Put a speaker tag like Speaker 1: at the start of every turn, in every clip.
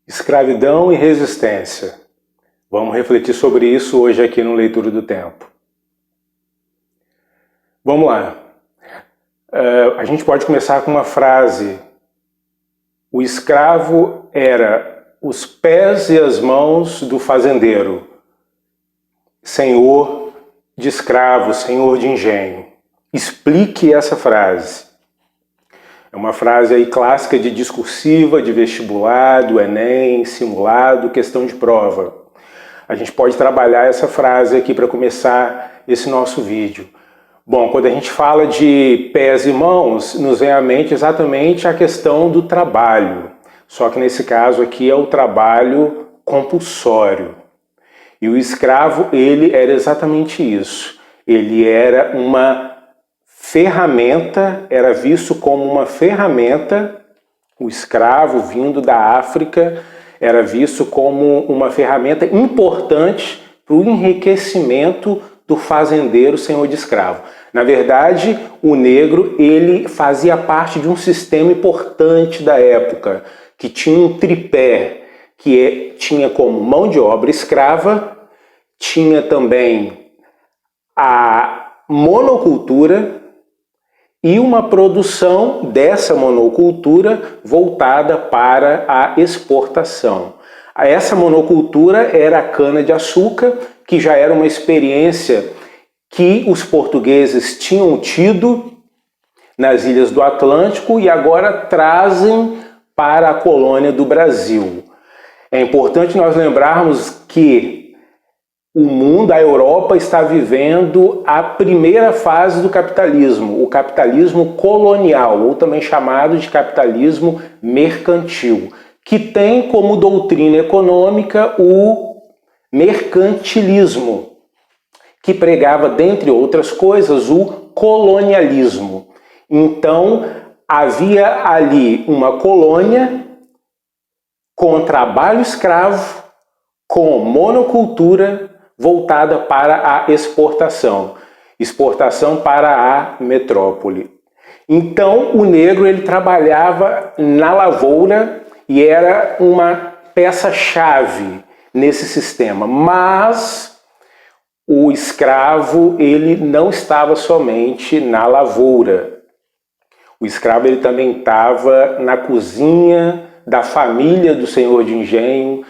Speaker 1: Escravidão e resistência. Vamos refletir sobre isso hoje aqui no Leitura do Tempo. Vamos lá. A gente pode começar com uma frase. O escravo era os pés e as mãos do fazendeiro, senhor de escravo, senhor de engenho. Explique essa frase. É uma frase aí clássica de discursiva, de vestibular, do Enem, simulado, questão de prova. A gente pode trabalhar essa frase aqui para começar esse nosso vídeo. Bom, quando a gente fala de pés e mãos, nos vem à mente exatamente a questão do trabalho. Só que nesse caso aqui é o trabalho compulsório. E o escravo, ele era exatamente isso. Ele era uma ferramenta, era visto como uma ferramenta. O escravo vindo da África era visto como uma ferramenta importante para o enriquecimento do fazendeiro senhor de escravo. Na verdade, o negro ele fazia parte de um sistema importante da época, que tinha um tripé, tinha como mão de obra escrava, tinha também a monocultura e uma produção dessa monocultura voltada para a exportação. Essa monocultura era a cana-de-açúcar, que já era uma experiência que os portugueses tinham tido nas ilhas do Atlântico e agora trazem para a colônia do Brasil. É importante nós lembrarmos que o mundo, a Europa, está vivendo a primeira fase do capitalismo, o capitalismo colonial, ou também chamado de capitalismo mercantil, que tem como doutrina econômica o mercantilismo, que pregava, dentre outras coisas, o colonialismo. Então, havia ali uma colônia com trabalho escravo, com monocultura, voltada para a exportação para a metrópole. Então, o negro ele trabalhava na lavoura e era uma peça-chave nesse sistema, mas o escravo ele não estava somente na lavoura. O escravo ele também estava na cozinha da família do senhor de engenho,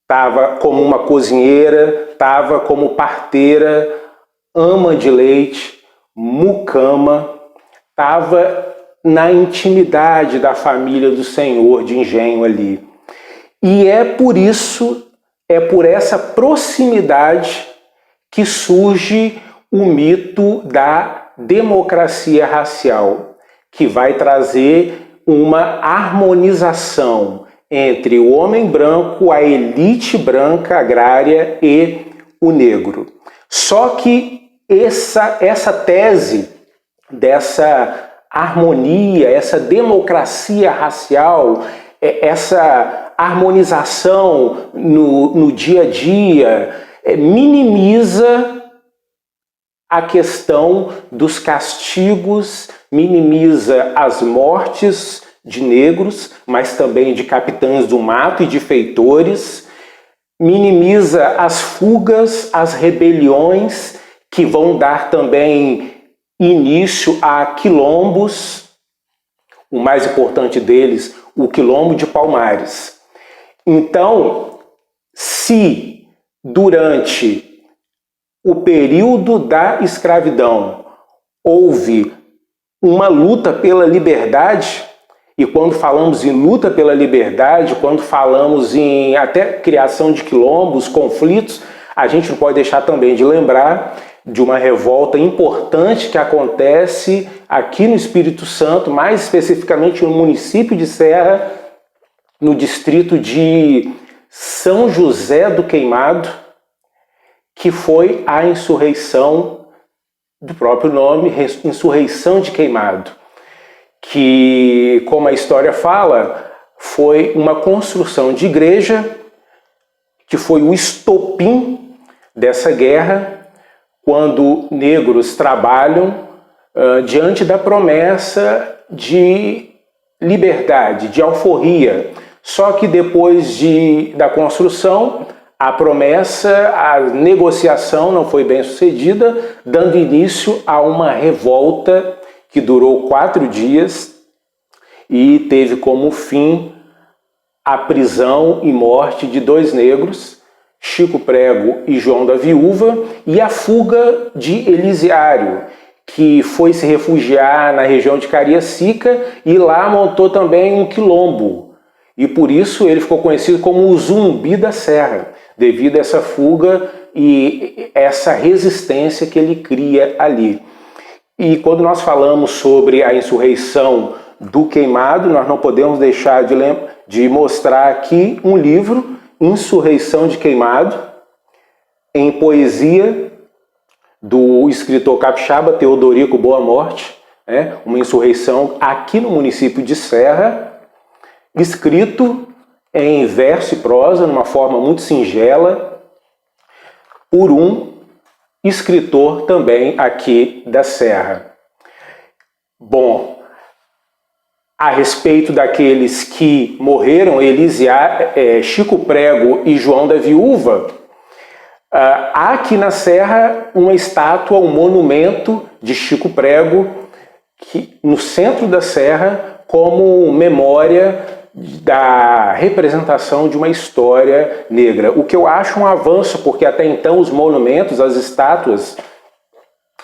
Speaker 1: estava como uma cozinheira, estava como parteira, ama de leite, mucama, estava na intimidade da família do senhor de engenho ali. E é por isso, é por essa proximidade que surge o mito da democracia racial, que vai trazer uma harmonização entre o homem branco, a elite branca agrária e o negro. Só que essa tese dessa harmonia, essa democracia racial, essa harmonização no dia a dia, minimiza a questão dos castigos, minimiza as mortes de negros, mas também de capitães do mato e de feitores, minimiza as fugas, as rebeliões, que vão dar também início a quilombos, o mais importante deles, o Quilombo de Palmares. Então, se durante o período da escravidão houve uma luta pela liberdade, e quando falamos em luta pela liberdade, quando falamos em até criação de quilombos, conflitos, a gente não pode deixar também de lembrar de uma revolta importante que acontece aqui no Espírito Santo, mais especificamente no município de Serra, no distrito de São José do Queimado, que foi a insurreição do próprio nome, insurreição de Queimado, que, como a história fala, foi uma construção de igreja, que foi o estopim dessa guerra, quando negros trabalham diante da promessa de liberdade, de alforria, Só que depois da construção, a promessa, a negociação não foi bem sucedida, dando início a uma revolta que durou 4 dias e teve como fim a prisão e morte de 2 negros, Chico Prego e João da Viúva, e a fuga de Elisiário, que foi se refugiar na região de Cariacica e lá montou também um quilombo. E por isso ele ficou conhecido como o Zumbi da Serra, devido a essa fuga e essa resistência que ele cria ali. E quando nós falamos sobre a insurreição do Queimado, nós não podemos deixar de mostrar aqui um livro, Insurreição de Queimado, em poesia do escritor capixaba Teodorico Boa Morte, uma insurreição aqui no município de Serra, escrito em verso e prosa, numa forma muito singela, por um escritor também aqui da Serra. Bom, a respeito daqueles que morreram, Chico Prego e João da Viúva, há aqui na Serra uma estátua, um monumento de Chico Prego, no centro da Serra, como memória da representação de uma história negra. O que eu acho um avanço, porque até então os monumentos, as estátuas,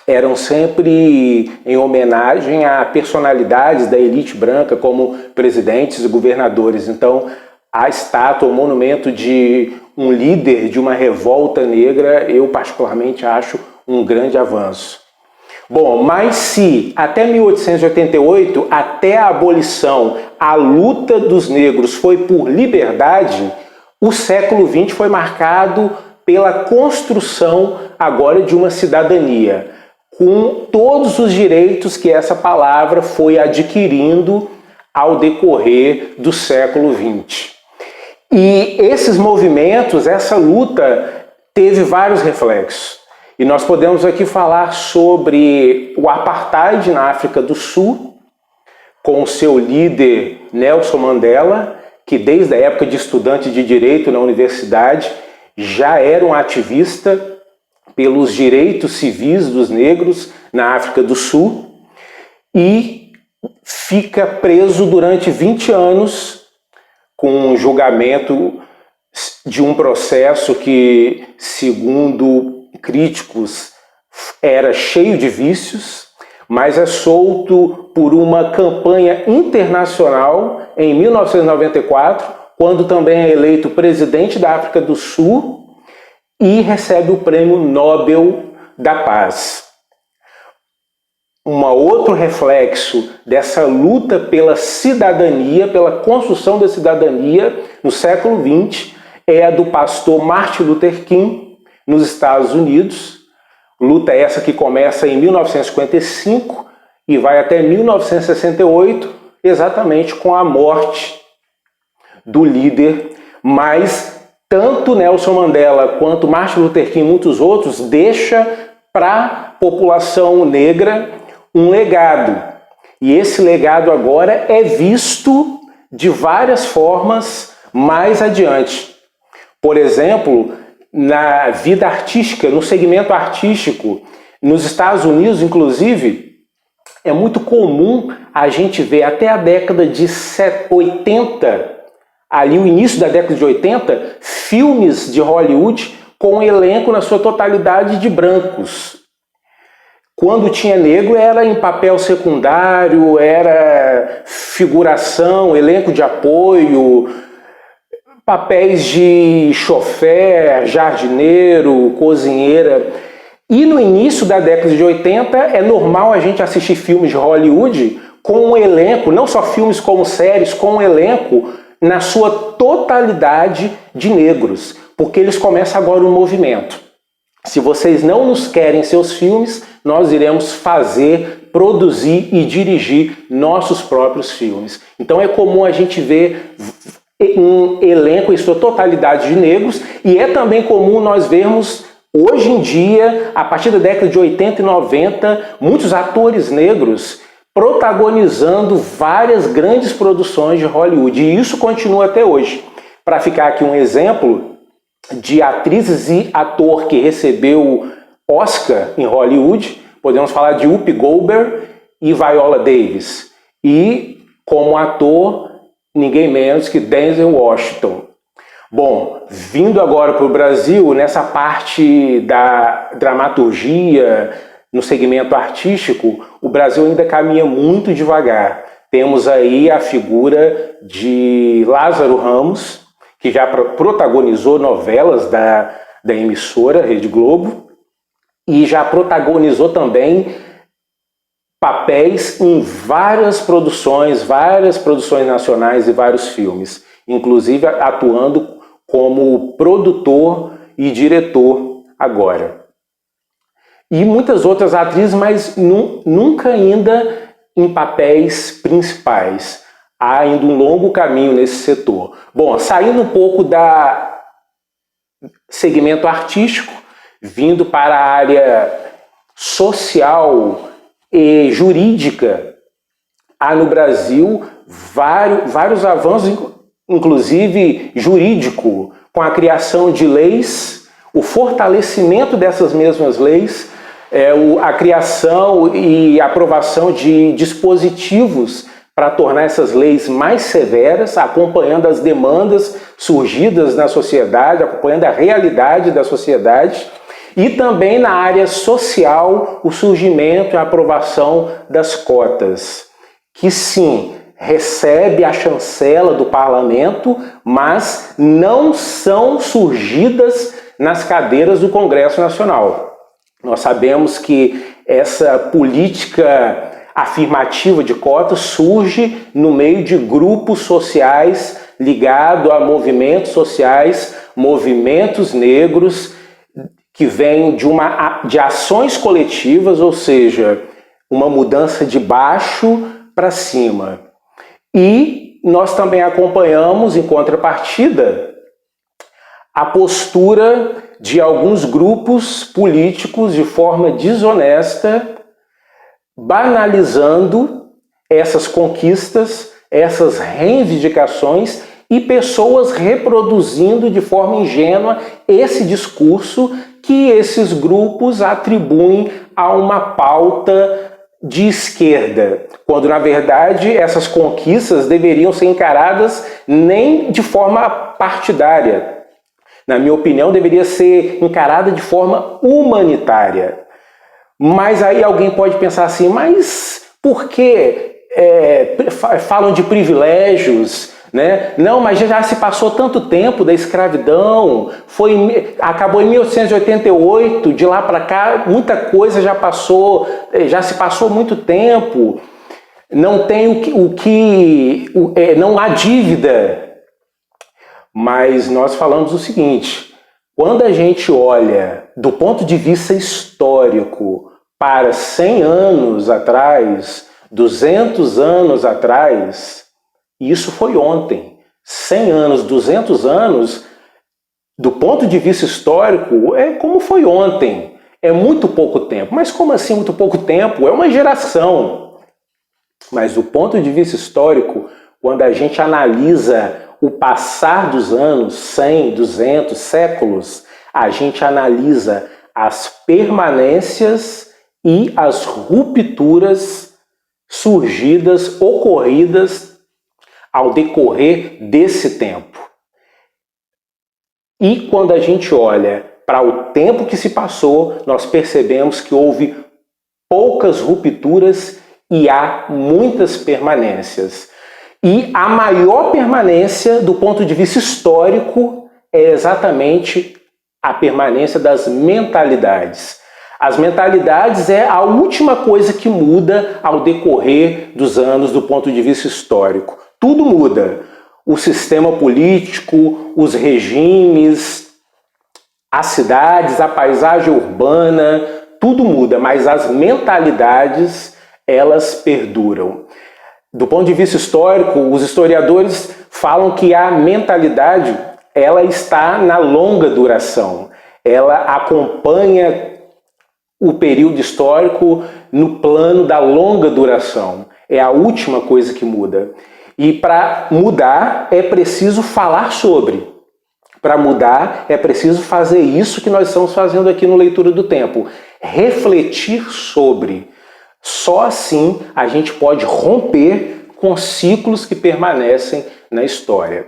Speaker 1: eram sempre em homenagem a personalidades da elite branca, como presidentes e governadores. Então, a estátua, o monumento de um líder de uma revolta negra, eu particularmente acho um grande avanço. Bom, mas se até 1888, até a abolição, a luta dos negros foi por liberdade, o século XX foi marcado pela construção agora de uma cidadania, com todos os direitos que essa palavra foi adquirindo ao decorrer do século XX. E esses movimentos, essa luta, teve vários reflexos. E nós podemos aqui falar sobre o apartheid na África do Sul, com o seu líder Nelson Mandela, que desde a época de estudante de direito na universidade já era um ativista pelos direitos civis dos negros na África do Sul e fica preso durante 20 anos com um julgamento de um processo que, segundo críticos, era cheio de vícios, mas é solto por uma campanha internacional em 1994, quando também é eleito presidente da África do Sul e recebe o Prêmio Nobel da Paz. Um outro reflexo dessa luta pela cidadania, pela construção da cidadania no século XX, é a do pastor Martin Luther King, nos Estados Unidos. Luta essa que começa em 1955 e vai até 1968, exatamente com a morte do líder, mas tanto Nelson Mandela quanto Martin Luther King e muitos outros deixam para a população negra um legado. E esse legado agora é visto de várias formas mais adiante. Por exemplo, na vida artística, no segmento artístico, nos Estados Unidos, inclusive, é muito comum a gente ver até a década de 80, ali o início da década de 80, filmes de Hollywood com um elenco na sua totalidade de brancos. Quando tinha negro era em papel secundário, era figuração, elenco de apoio, papéis de chofer, jardineiro, cozinheira. E no início da década de 80 é normal a gente assistir filmes de Hollywood com um elenco, não só filmes como séries, com um elenco na sua totalidade de negros, porque eles começam agora um movimento. Se vocês não nos querem seus filmes, nós iremos fazer, produzir e dirigir nossos próprios filmes. Então é comum a gente ver um elenco em sua totalidade de negros, e é também comum nós vermos hoje em dia, a partir da década de 80 e 90, muitos atores negros protagonizando várias grandes produções de Hollywood, e isso continua até hoje. Para ficar aqui um exemplo de atrizes e ator que recebeu Oscar em Hollywood, podemos falar de Whoopi Goldberg e Viola Davis. E como ator, ninguém menos que Denzel Washington. Bom, vindo agora para o Brasil, nessa parte da dramaturgia, no segmento artístico, o Brasil ainda caminha muito devagar. Temos aí a figura de Lázaro Ramos, que já protagonizou novelas da emissora Rede Globo e já protagonizou também papéis em várias produções nacionais e vários filmes, inclusive atuando como produtor e diretor agora. E muitas outras atrizes, mas nunca ainda em papéis principais. Há ainda um longo caminho nesse setor. Bom, saindo um pouco da segmento artístico, vindo para a área social e jurídica, há no Brasil vários avanços, inclusive jurídico, com a criação de leis, o fortalecimento dessas mesmas leis, a criação e aprovação de dispositivos para tornar essas leis mais severas, acompanhando as demandas surgidas na sociedade, acompanhando a realidade da sociedade, e também na área social, o surgimento e a aprovação das cotas, que sim, recebe a chancela do parlamento, mas não são surgidas nas cadeiras do Congresso Nacional. Nós sabemos que essa política afirmativa de cotas surge no meio de grupos sociais ligados a movimentos sociais, movimentos negros, que vêm de ações coletivas, ou seja, uma mudança de baixo para cima. E nós também acompanhamos, em contrapartida, a postura de alguns grupos políticos de forma desonesta, banalizando essas conquistas, essas reivindicações e pessoas reproduzindo de forma ingênua esse discurso que esses grupos atribuem a uma pauta de esquerda, quando na verdade essas conquistas deveriam ser encaradas nem de forma partidária. Na minha opinião, deveria ser encarada de forma humanitária. Mas aí alguém pode pensar assim, mas por que falam de privilégios, né? Não, mas já se passou tanto tempo da escravidão, acabou em 1888, de lá para cá muita coisa já se passou muito tempo, não tem não há dívida. Mas nós falamos o seguinte, quando a gente olha do ponto de vista histórico para 100 anos atrás, 200 anos atrás, isso foi ontem. 100 anos, 200 anos, do ponto de vista histórico, é como foi ontem. É muito pouco tempo. Mas como assim muito pouco tempo? É uma geração. Mas do ponto de vista histórico, quando a gente analisa o passar dos anos, 100, 200, séculos, a gente analisa as permanências e as rupturas surgidas, ocorridas ao decorrer desse tempo. E quando a gente olha para o tempo que se passou, nós percebemos que houve poucas rupturas e há muitas permanências. E a maior permanência do ponto de vista histórico é exatamente a permanência das mentalidades. As mentalidades é a última coisa que muda ao decorrer dos anos do ponto de vista histórico. Tudo muda. O sistema político, os regimes, as cidades, a paisagem urbana, tudo muda, mas as mentalidades, elas perduram. Do ponto de vista histórico, os historiadores falam que a mentalidade ela está na longa duração. Ela acompanha o período histórico no plano da longa duração. É a última coisa que muda. E para mudar é preciso falar sobre. Para mudar é preciso fazer isso que nós estamos fazendo aqui no Leitura do Tempo. Refletir sobre. Só assim a gente pode romper com ciclos que permanecem na história.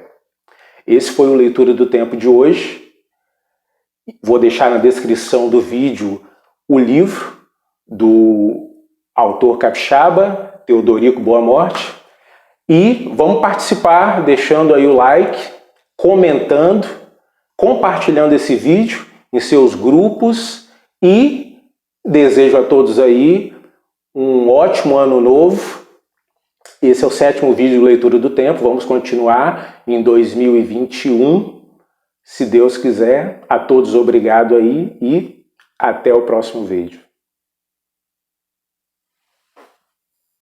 Speaker 1: Esse foi o Leitura do Tempo de hoje. Vou deixar na descrição do vídeo o livro do autor capixaba, Teodorico Boa Morte. E vamos participar deixando aí o like, comentando, compartilhando esse vídeo em seus grupos e desejo a todos aí um ótimo ano novo. Esse é o 7º vídeo do Leitura do Tempo. Vamos continuar em 2021, se Deus quiser. A todos obrigado aí e até o próximo vídeo.